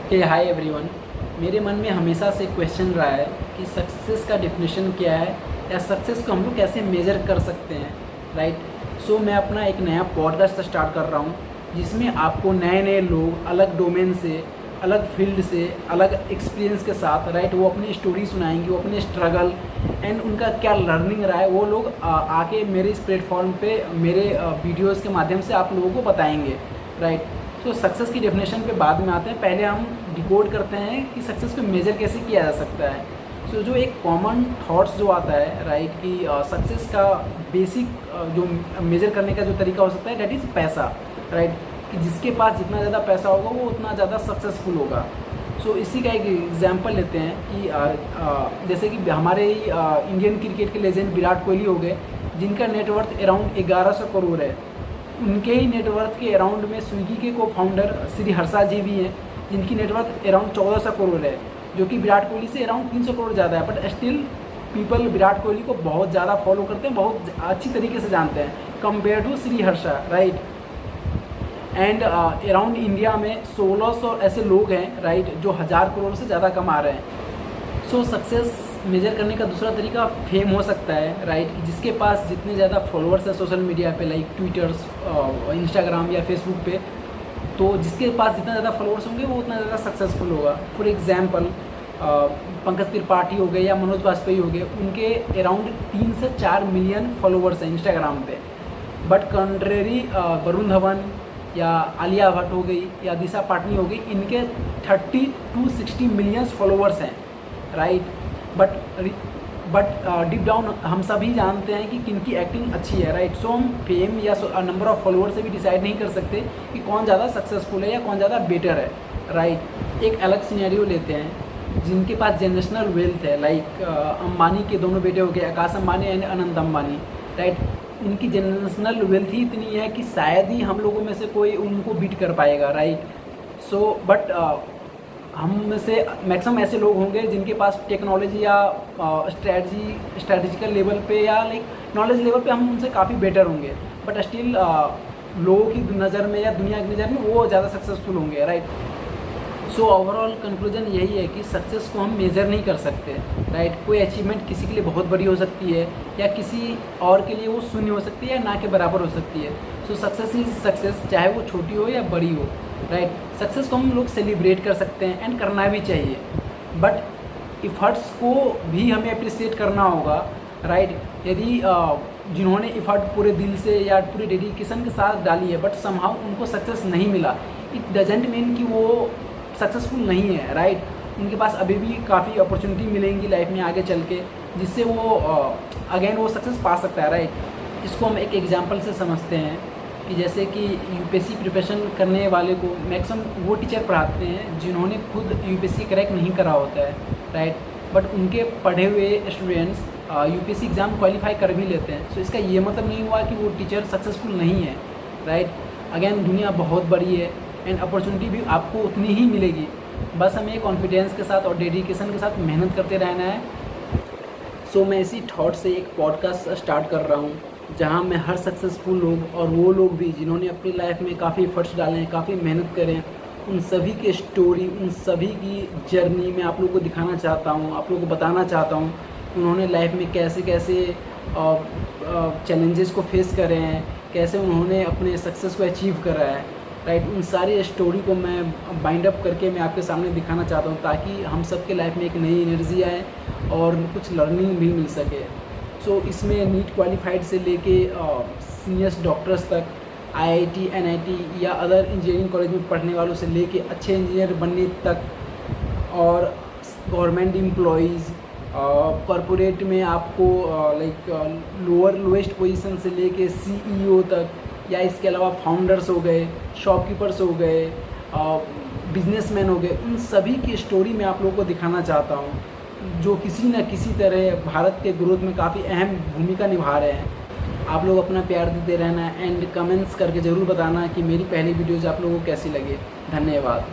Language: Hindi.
हे हाय एवरीवन। मेरे मन में हमेशा से क्वेश्चन रहा है कि सक्सेस का डेफिनेशन क्या है या सक्सेस को हम लोग कैसे मेज़र कर सकते हैं, राइट। सो मैं अपना एक नया पॉडकास्ट स्टार्ट कर रहा हूँ जिसमें आपको नए नए लोग अलग डोमेन से, अलग फील्ड से, अलग एक्सपीरियंस के साथ, राइट, वो अपनी स्टोरी सुनाएंगे, वो अपने स्ट्रगल एंड उनका क्या लर्निंग रहा है वो लोग आके मेरे इस प्लेटफॉर्म पे मेरे वीडियोज़ के माध्यम से आप लोगों को बताएंगे, राइट। तो सक्सेस की डेफिनेशन पे बाद में आते हैं, पहले हम डिकोड करते हैं कि सक्सेस को मेज़र कैसे किया जा सकता है। सो जो एक कॉमन थॉट्स जो आता है, राइट, कि सक्सेस का बेसिक जो मेज़र करने का जो तरीका हो सकता है, दैट इज़ पैसा, राइट, कि जिसके पास जितना ज़्यादा पैसा होगा वो उतना ज़्यादा सक्सेसफुल होगा। सो इसी का एक एग्जांपल लेते हैं कि जैसे कि हमारे इंडियन क्रिकेट के लेजेंड विराट कोहली हो गए, जिनका नेटवर्थ अराउंड 1100 करोड़ है। उनके ही नेटवर्थ के अराउंड में स्विगी के को फाउंडर श्री हर्षा जी भी हैं, जिनकी नेटवर्थ अराउंड 1400 करोड़ है, जो कि विराट कोहली से अराउंड 300 करोड़ ज़्यादा है। But still people Virat Kohli को बहुत ज़्यादा फॉलो करते हैं, बहुत अच्छी तरीके से जानते हैं compare to Shri Harsha, right. And around India में 1600 ऐसे लोग हैं, राइट, जो 1000 करोड़ से ज़्यादा कमा रहे हैं। सो सक्सेस मेजर करने का दूसरा तरीका फेम हो सकता है, राइट, जिसके पास जितने ज़्यादा फॉलोअर्स है सोशल मीडिया पे, लाइक ट्विटर, इंस्टाग्राम या फेसबुक पे, तो जिसके पास जितना ज़्यादा फॉलोअर्स होंगे वो उतना ज़्यादा सक्सेसफुल होगा। फॉर एग्जांपल पंकज त्रिपाठी हो गए या मनोज वाजपेयी हो गए, उनके अराउंड 3 से 4 मिलियन फॉलोअर्स हैं इंस्टाग्राम पे। बट कंट्रेरी वरुण धवन या आलिया भट्ट हो गई या दिशा पाटनी हो गई, इनके 30 to 60 मिलियंस फॉलोअर्स हैं, राइट। बट डीप डाउन हम सभी जानते हैं कि किनकी एक्टिंग अच्छी है, राइट। सो हम फेम या नंबर ऑफ फॉलोअर से भी डिसाइड नहीं कर सकते कि कौन ज़्यादा सक्सेसफुल है या कौन ज़्यादा बेटर है, राइट। एक अलग सिनेरियो लेते हैं, जिनके पास जनरेशनल वेल्थ है, लाइक अंबानी के दोनों बेटे हो गए, आकाश अंबानी एंड अनंत अंबानी, राइट। इनकी जनरेशनल वेल्थ ही इतनी है कि शायद ही हम लोगों में से कोई उनको बीट कर पाएगा, राइट। सो बट हम में से मैक्सिमम ऐसे लोग होंगे जिनके पास टेक्नोलॉजी या स्ट्रैटेजिकल लेवल पे या लाइक नॉलेज लेवल पे हम उनसे काफ़ी बेटर होंगे। बट स्टिल लोगों की नज़र में या दुनिया की नज़र में वो ज़्यादा सक्सेसफुल होंगे, राइट। सो ओवरऑल कंक्लूजन यही है कि सक्सेस को हम मेज़र नहीं कर सकते, राइट। कोई अचीवमेंट किसी के लिए बहुत बड़ी हो सकती है या किसी और के लिए वो शून्य हो सकती है या ना के बराबर हो सकती है। सो सक्सेस इज सक्सेस, चाहे वो छोटी हो या बड़ी हो, राइट। सक्सेस को हम लोग सेलिब्रेट कर सकते हैं एंड करना भी चाहिए, बट इफ़र्ट्स को भी हमें अप्रिशिएट करना होगा, राइट। यदि जिन्होंने इफ़र्ट पूरे दिल से या पूरे डेडिकेशन के साथ डाली है बट समहाउ उनको सक्सेस नहीं मिला, इट डजेंट मीन कि वो सक्सेसफुल नहीं है, राइट। उनके पास अभी भी काफ़ी अपॉर्चुनिटी मिलेंगी लाइफ में आगे चल के, जिससे वो अगेन वो सक्सेस पा सकता है, राइट। इसको हम एक एग्जांपल से समझते हैं कि जैसे कि यूपीएससी प्रिपरेशन करने वाले को मैक्सिमम वो टीचर पढ़ाते हैं जिन्होंने खुद यूपीएससी क्रैक नहीं करा होता है, राइट। बट उनके पढ़े हुए स्टूडेंट्स यूपीएससी एग्ज़ाम क्वालिफाई कर भी लेते हैं। सो इसका ये मतलब नहीं हुआ कि वो टीचर सक्सेसफुल नहीं है, राइट। अगेन दुनिया बहुत बड़ी है एंड अपॉर्चुनिटी भी आपको उतनी ही मिलेगी, बस हमें कॉन्फिडेंस के साथ और डेडिकेशन के साथ मेहनत करते रहना है। सो मैं इसी थॉट से एक पॉडकास्ट स्टार्ट कर रहा हूँ जहाँ मैं हर सक्सेसफुल लोग और वो लोग भी जिन्होंने अपनी लाइफ में काफ़ी एफर्ट्स डाले हैं, काफ़ी मेहनत करें, उन सभी की स्टोरी, उन सभी की जर्नी मैं आप लोगों को दिखाना चाहता हूँ, आप लोगों को बताना चाहता हूँ कि उन्होंने लाइफ में कैसे कैसे चैलेंजेस को फेस करे हैं, कैसे उन्होंने अपने सक्सेस को अचीव करा है, राइट। उन सारी स्टोरी को मैं बाइंड अप करके मैं आपके सामने दिखाना चाहता हूँ ताकि हम सबके लाइफ में एक नई एनर्जी आए और कुछ लर्निंग भी मिल सके। सो इसमें नीट क्वालिफाइड से लेके सीनियर्स डॉक्टर्स तक, आईआईटी, एनआईटी या अदर इंजीनियरिंग कॉलेज में पढ़ने वालों से लेके अच्छे इंजीनियर बनने तक, और गवर्नमेंट एम्प्लॉइज़, कॉरपोरेट में आपको लाइक लोएस्ट पोजीशन से लेके सीईओ तक, या इसके अलावा फाउंडर्स हो गए, शॉपकीपर्स हो गए, बिजनेसमैन हो गए, उन सभी की स्टोरी मैं आप लोगों को दिखाना चाहता हूँ जो किसी न किसी तरह भारत के ग्रोथ में काफ़ी अहम भूमिका निभा रहे हैं। आप लोग अपना प्यार देते रहना एंड कमेंट्स करके ज़रूर बताना कि मेरी पहली वीडियोज़ आप लोगों को कैसी लगी। धन्यवाद।